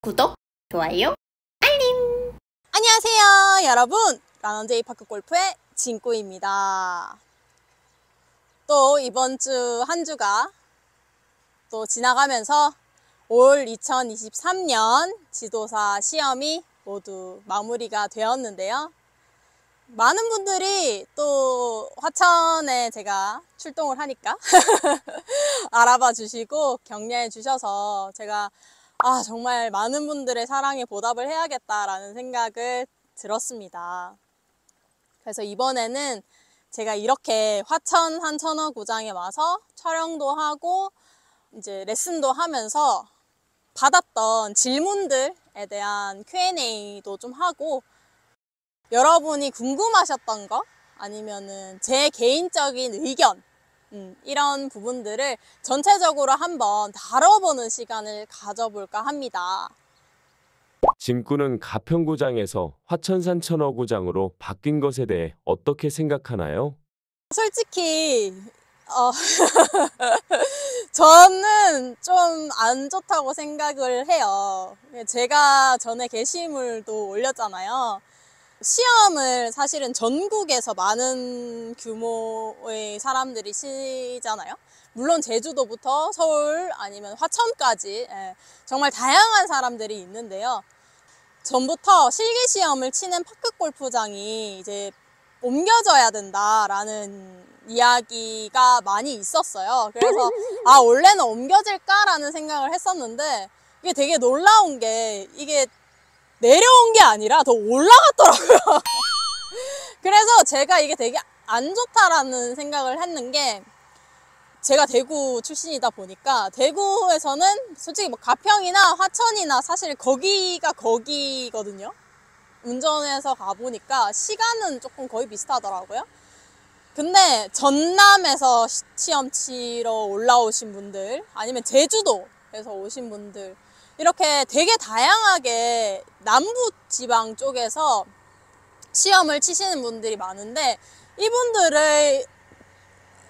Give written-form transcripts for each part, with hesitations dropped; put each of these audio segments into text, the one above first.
구독, 좋아요, 알림! 안녕하세요 여러분, 란원제이 파크 골프의 진꼬입니다. 또 이번 주 한 주가 또 지나가면서 올 2023년 지도사 시험이 모두 마무리가 되었는데요. 많은 분들이 또 화천에 제가 출동을 하니까 알아봐 주시고 격려해 주셔서 제가 정말 많은 분들의 사랑에 보답을 해야겠다라는 생각을 들었습니다. 그래서 이번에는 제가 이렇게 화천 산천어구장에 와서 촬영도 하고 이제 레슨도 하면서 받았던 질문들에 대한 Q&A도 좀 하고, 여러분이 궁금하셨던 거 아니면은 제 개인적인 의견, 이런 부분들을 전체적으로 한번 다뤄보는 시간을 가져볼까 합니다. 진구는 가평구장에서 화천산천어구장으로 바뀐 것에 대해 어떻게 생각하나요? 솔직히 저는 좀 안 좋다고 생각을 해요. 제가 전에 게시물도 올렸잖아요. 시험을 사실은 전국에서 많은 규모의 사람들이 치잖아요. 물론 제주도부터 서울 아니면 화천까지 정말 다양한 사람들이 있는데요. 전부터 실기시험을 치는 파크골프장이 이제 옮겨져야 된다라는 이야기가 많이 있었어요. 그래서 원래는 옮겨질까라는 생각을 했었는데, 이게 되게 놀라운 게 이게 내려온 게 아니라 더 올라갔더라고요. 그래서 제가 이게 되게 안 좋다라는 생각을 했는 게, 제가 대구 출신이다 보니까 대구에서는 솔직히 뭐 가평이나 화천이나 사실 거기가 거기거든요. 운전해서 가보니까 시간은 조금 거의 비슷하더라고요. 근데 전남에서 시험 치러 올라오신 분들, 아니면 제주도에서 오신 분들, 이렇게 되게 다양하게 남부지방 쪽에서 시험을 치시는 분들이 많은데, 이분들을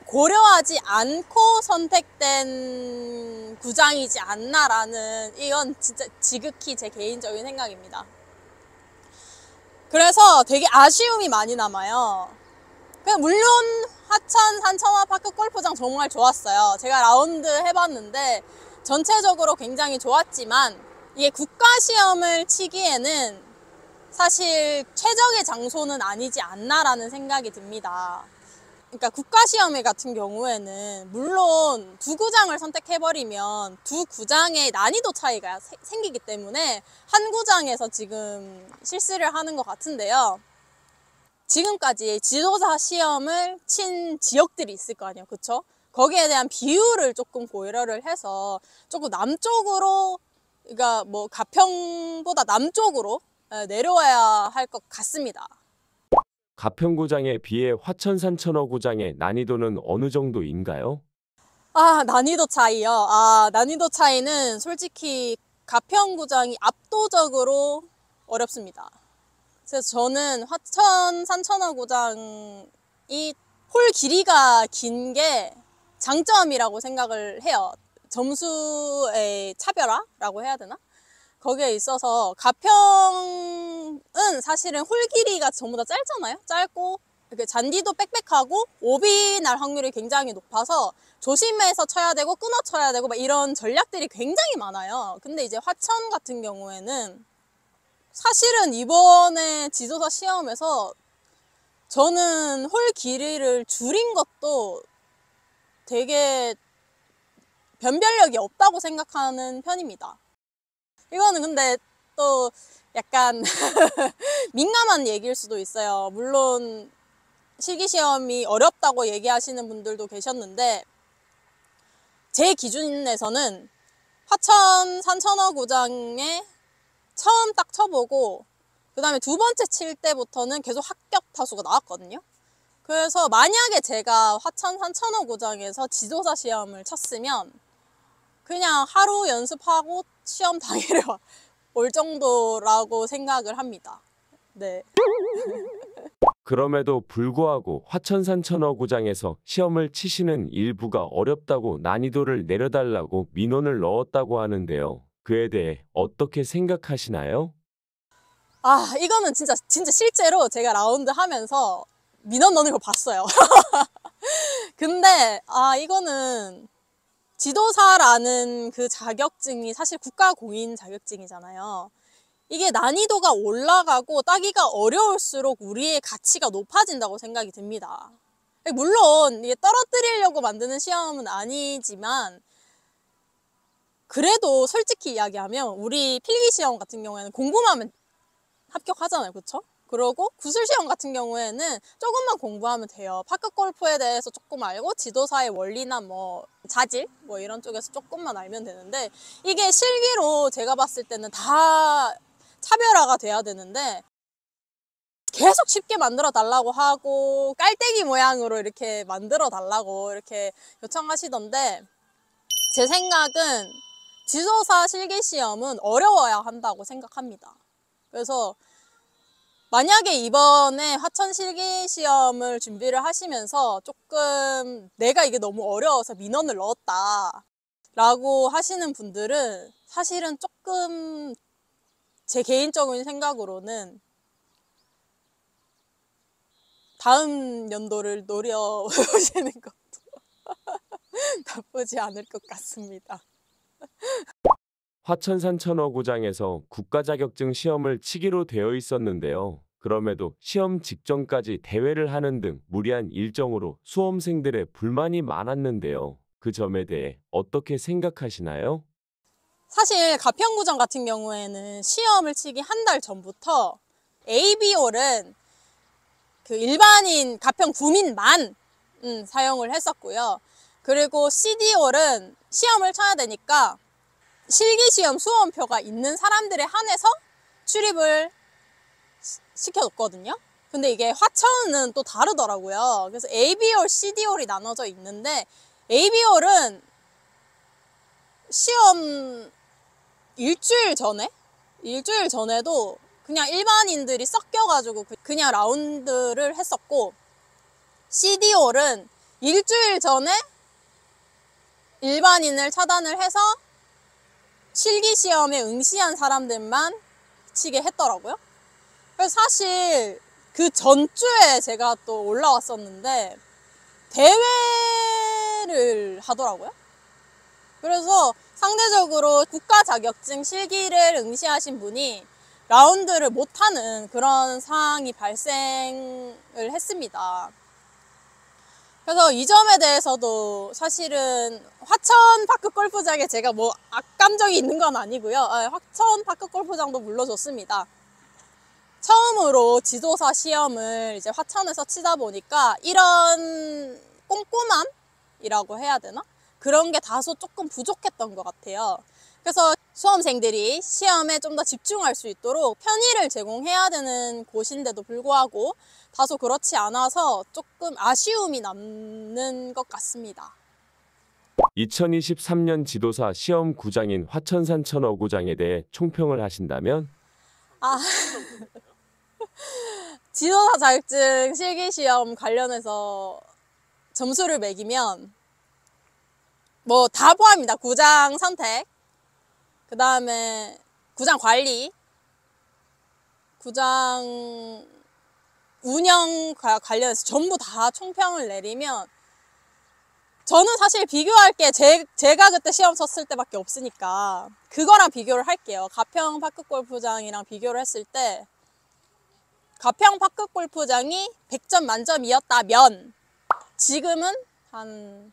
고려하지 않고 선택된 구장이지 않나라는, 이건 진짜 지극히 제 개인적인 생각입니다. 그래서 되게 아쉬움이 많이 남아요. 물론 화천 산천어 파크 골프장 정말 좋았어요. 제가 라운드 해봤는데 전체적으로 굉장히 좋았지만, 이게 국가시험을 치기에는 사실 최적의 장소는 아니지 않나라는 생각이 듭니다. 그러니까 국가시험회 같은 경우에는 물론 두 구장을 선택해버리면 두 구장의 난이도 차이가 생기기 때문에 한 구장에서 지금 실시를 하는 것 같은데요. 지금까지 지도사 시험을 친 지역들이 있을 거 아니에요, 그쵸? 거기에 대한 비율을 조금 고려를 해서 조금 남쪽으로, 그러니까 뭐 가평보다 남쪽으로 내려와야 할 것 같습니다. 가평구장에 비해 화천산천어구장의 난이도는 어느 정도인가요? 난이도 차이요. 난이도 차이는 솔직히 가평구장이 압도적으로 어렵습니다. 그래서 저는 화천 산천어구장이 홀 길이가 긴 게 장점이라고 생각을 해요. 점수의 차별화라고 해야 되나? 거기에 있어서 가평은 사실은 홀 길이가 전부 다 짧잖아요. 짧고 이렇게 잔디도 빽빽하고 오비 날 확률이 굉장히 높아서 조심해서 쳐야 되고 끊어 쳐야 되고 막 이런 전략들이 굉장히 많아요. 근데 이제 화천 같은 경우에는 사실은 이번에 지도사 시험에서 저는 홀 길이를 줄인 것도 되게 변별력이 없다고 생각하는 편입니다. 이거는 근데 또 약간 민감한 얘기일 수도 있어요. 물론 실기시험이 어렵다고 얘기하시는 분들도 계셨는데, 제 기준에서는 화천 산천어구장에 처음 딱 쳐보고 그 다음에 두 번째 칠 때부터는 계속 합격 타수가 나왔거든요. 그래서 만약에 제가 화천 산천어구장에서 지도사 시험을 쳤으면 그냥 하루 연습하고 시험 당일에 올 정도라고 생각을 합니다. 네. 그럼에도 불구하고 화천산천어구장에서 시험을 치시는 일부가 어렵다고 난이도를 내려달라고 민원을 넣었다고 하는데요. 그에 대해 어떻게 생각하시나요? 아, 이거는 진짜 실제로 제가 라운드 하면서 민원 넣는 걸 봤어요. 근데, 이거는 지도사라는 그 자격증이 사실 국가공인 자격증이잖아요. 이게 난이도가 올라가고 따기가 어려울수록 우리의 가치가 높아진다고 생각이 듭니다. 물론 이게 떨어뜨리려고 만드는 시험은 아니지만 그래도 솔직히 이야기하면 우리 필기시험 같은 경우에는 공부만 하면 합격하잖아요. 그쵸? 그러고 구술시험 같은 경우에는 조금만 공부하면 돼요. 파크골프에 대해서 조금 알고 지도사의 원리나 뭐 자질 뭐 이런 쪽에서 조금만 알면 되는데 이게 실기로 제가 봤을 때는 다 차별화가 돼야 되는데 계속 쉽게 만들어 달라고 하고 깔때기 모양으로 이렇게 만들어 달라고 이렇게 요청하시던데 제 생각은 지도사 실기시험은 어려워야 한다고 생각합니다. 그래서 만약에 이번에 화천 실기시험을 준비를 하시면서 조금 내가 이게 너무 어려워서 민원을 넣었다 라고 하시는 분들은 사실은 조금 제 개인적인 생각으로는 다음 연도를 노려보시는 것도 나쁘지 않을 것 같습니다. 화천산 천어구장에서 국가자격증 시험을 치기로 되어 있었는데요. 그럼에도 시험 직전까지 대회를 하는 등 무리한 일정으로 수험생들의 불만이 많았는데요. 그 점에 대해 어떻게 생각하시나요? 사실 가평구장 같은 경우에는 시험을 치기 한 달 전부터 AB홀은 그 일반인 가평 구민만 사용을 했었고요. 그리고 CD홀은 시험을 쳐야 되니까 실기시험 수험표가 있는 사람들에 한해서 출입을 시켜줬거든요. 근데 이게 화천은 또 다르더라고요. 그래서 AB홀, CD홀이 나눠져 있는데 AB홀은 시험 일주일 전에도 그냥 일반인들이 섞여가지고 그냥 라운드를 했었고 CD홀은 일주일 전에 일반인을 차단을 해서 실기시험에 응시한 사람들만 치게 했더라고요. 그래서 사실 그 전주에 제가 또 올라왔었는데 대회를 하더라고요. 그래서 상대적으로 국가 자격증 실기를 응시하신 분이 라운드를 못하는 그런 상황이 발생을 했습니다. 그래서 이 점에 대해서도 사실은 화천 파크 골프장에 제가 뭐 악감정이 있는 건 아니고요. 화천 파크 골프장도 물러줬습니다. 처음으로 지도사 시험을 이제 화천에서 치다 보니까 이런 꼼꼼함이라고 해야 되나? 그런 게 다소 조금 부족했던 것 같아요. 그래서 수험생들이 시험에 좀 더 집중할 수 있도록 편의를 제공해야 되는 곳인데도 불구하고 다소 그렇지 않아서 조금 아쉬움이 남는 것 같습니다. 2023년 지도사 시험 구장인 화천산 천어구장에 대해 총평을 하신다면? 지도사 자격증 실기시험 관련해서 점수를 매기면 뭐 다 포함입니다. 구장 선택, 그 다음에 구장 관리, 구장 운영 관련해서 전부 다 총평을 내리면 저는 사실 비교할 게 제가 그때 시험 쳤을 때밖에 없으니까 그거랑 비교를 할게요. 가평 파크골프장이랑 비교를 했을 때 가평 파크골프장이 100점 만점이었다면 지금은 한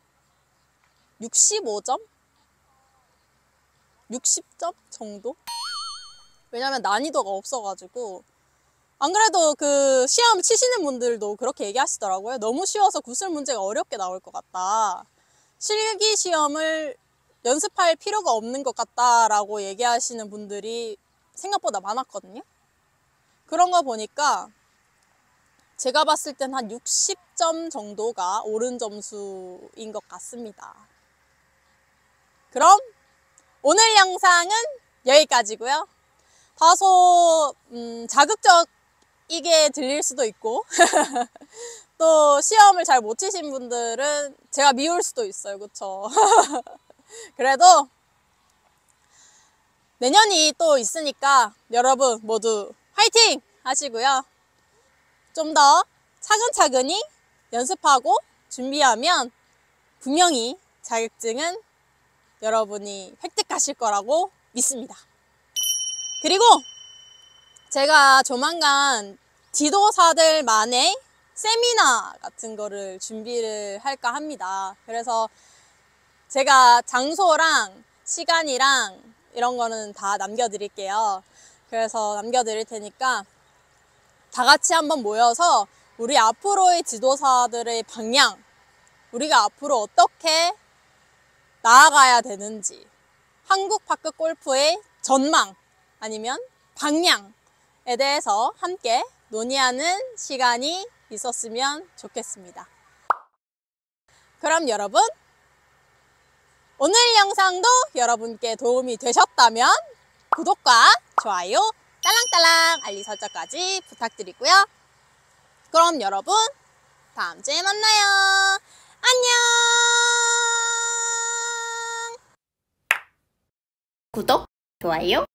65점? 60점 정도? 왜냐면 난이도가 없어가지고 안 그래도 그 시험 치시는 분들도 그렇게 얘기하시더라고요. 너무 쉬워서 구술 문제가 어렵게 나올 것 같다. 실기 시험을 연습할 필요가 없는 것 같다라고 얘기하시는 분들이 생각보다 많았거든요. 그런 거 보니까 제가 봤을 땐 한 60점 정도가 옳은 점수인 것 같습니다. 그럼 오늘 영상은 여기까지고요. 다소 자극적이게 들릴 수도 있고 또 시험을 잘 못 치신 분들은 제가 미울 수도 있어요. 그쵸? 그래도 내년이 또 있으니까 여러분 모두 화이팅 하시고요. 좀 더 차근차근히 연습하고 준비하면 분명히 자격증은 여러분이 획득하실 거라고 믿습니다. 그리고 제가 조만간 지도사들만의 세미나 같은 거를 준비를 할까 합니다. 그래서 제가 장소랑 시간이랑 이런 거는 다 남겨드릴게요. 그래서 남겨드릴 테니까 다 같이 한번 모여서 우리 앞으로의 지도사들의 방향, 우리가 앞으로 어떻게 나아가야 되는지, 한국 파크 골프의 전망 아니면 방향에 대해서 함께 논의하는 시간이 있었으면 좋겠습니다. 그럼 여러분, 오늘 영상도 여러분께 도움이 되셨다면 구독과 좋아요, 딸랑딸랑 알림 설정까지 부탁드리고요. 그럼 여러분, 다음 주에 만나요. 안녕! 구독, 좋아요.